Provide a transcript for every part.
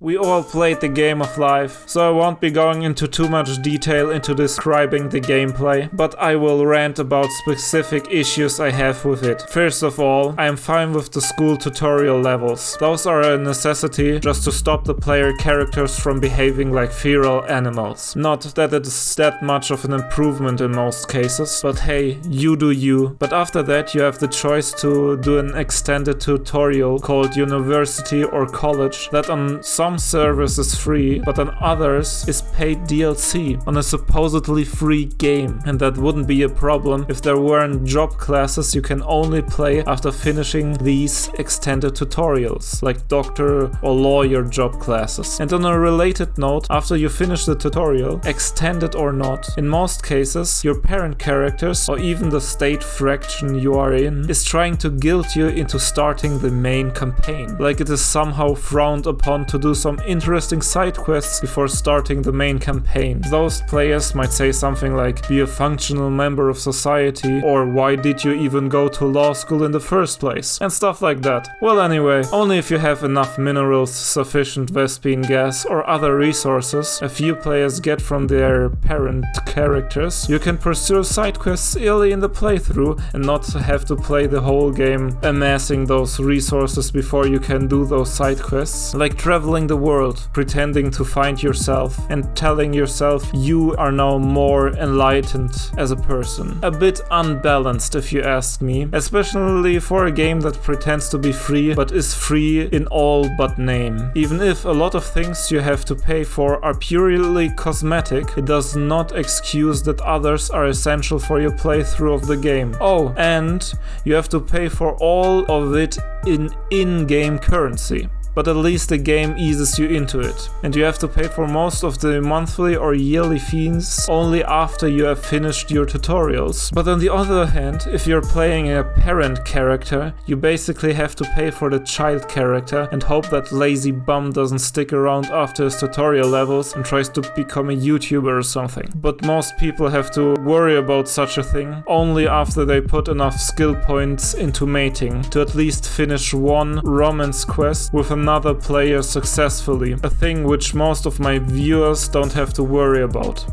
We all played the game of life, so I won't be going into too much detail into describing the gameplay, but I will rant about specific issues I have with it. First of all, I am fine with the school tutorial levels. Those are a necessity just to stop the player characters from behaving like feral animals. Not that it's that much of an improvement in most cases, but hey, you do you. But after that you have the choice to do an extended tutorial called University or College that on some servers is free, but on others is paid DLC on a supposedly free game. And that wouldn't be a problem if there weren't job classes you can only play after finishing these extended tutorials, like doctor or lawyer job classes. And on a related note, after you finish the tutorial, extended or not, in most cases your parent characters or even the state fraction you are in is trying to guilt you into starting the main campaign, like it is somehow frowned upon to do some interesting side quests before starting the main campaign. Those players might say something like, be a functional member of society, or why did you even go to law school in the first place, and stuff like that. Well, anyway, only if you have enough minerals, sufficient Vespine gas or other resources a few players get from their parent characters, you can pursue side quests early in the playthrough and not have to play the whole game amassing those resources before you can do those side quests, like traveling the world, pretending to find yourself and telling yourself you are now more enlightened as a person. A bit unbalanced if you ask me, especially for a game that pretends to be free but is free in all but name. Even if a lot of things you have to pay for are purely cosmetic, it does not excuse that others are essential for your playthrough of the game. Oh, and you have to pay for all of it in in-game currency. But at least the game eases you into it, and you have to pay for most of the monthly or yearly fees only after you have finished your tutorials. But on the other hand, if you're playing a parent character, you basically have to pay for the child character and hope that lazy bum doesn't stick around after his tutorial levels and tries to become a YouTuber or something. But most people have to worry about such a thing only after they put enough skill points into mating to at least finish one romance quest with another player successfully, a thing which most of my viewers don't have to worry about.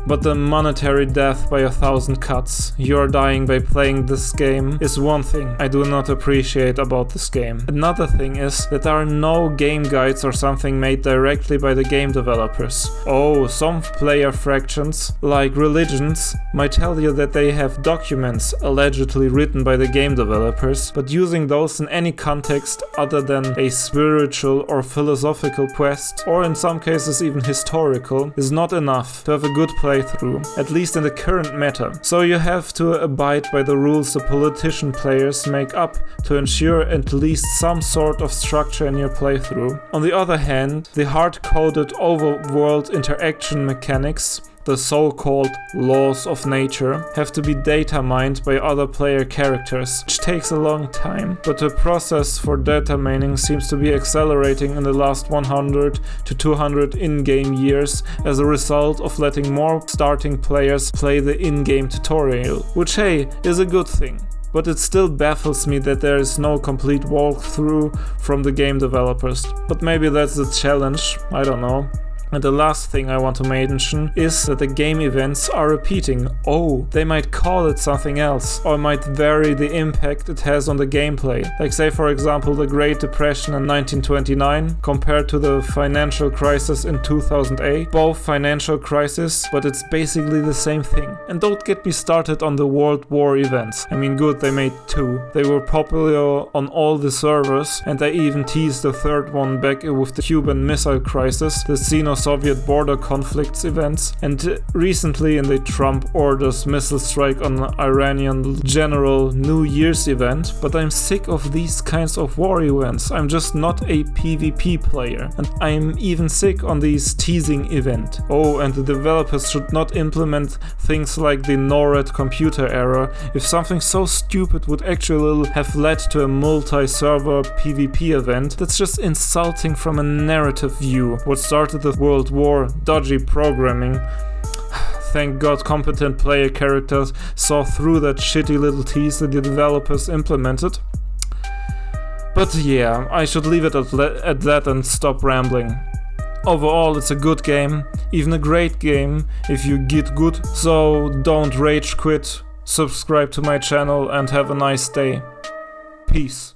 But the monetary death by 1,000 cuts, you're dying by playing this game, is one thing I do not appreciate about this game. Another thing is that there are no game guides or something made directly by the game developers. Oh, some player fractions, like religions, might tell you that they have documents allegedly written by the game developers, but using those in any context other than a spiritual or philosophical quest, or in some cases even historical, is not enough to have a good playthrough, at least in the current meta. So you have to abide by the rules the politician players make up to ensure at least some sort of structure in your playthrough. On the other hand, the hard-coded overworld interaction mechanics, the so-called laws of nature, have to be data mined by other player characters, which takes a long time. But the process for data mining seems to be accelerating in the last 100 to 200 in-game years as a result of letting more starting players play the in-game tutorial, which hey, is a good thing. But it still baffles me that there is no complete walkthrough from the game developers. But maybe that's the challenge, I don't know. And the last thing I want to mention is that the game events are repeating. Oh, they might call it something else, or might vary the impact it has on the gameplay. Like say for example the Great Depression in 1929 compared to the financial crisis in 2008. Both financial crises, but it's basically the same thing. And don't get me started on the World War events. I mean, good, they made two. They were popular on all the servers, and they even teased the third one back with the Cuban Missile Crisis, the Sino-Soviet border conflicts events, and recently in the Trump orders missile strike on the Iranian general New Year's event. But I'm sick of these kinds of war events. I'm just not a PvP player, and I'm even sick on these teasing event. Oh, and the developers should not implement things like the NORAD computer error if something so stupid would actually have led to a multi-server PvP event. That's just insulting from a narrative view. What started the World War, dodgy programming. Thank God competent player characters saw through that shitty little tease that the developers implemented. But yeah, I should leave it at that and stop rambling. Overall, it's a good game, even a great game if you get good, so don't rage quit, subscribe to my channel and have a nice day. Peace.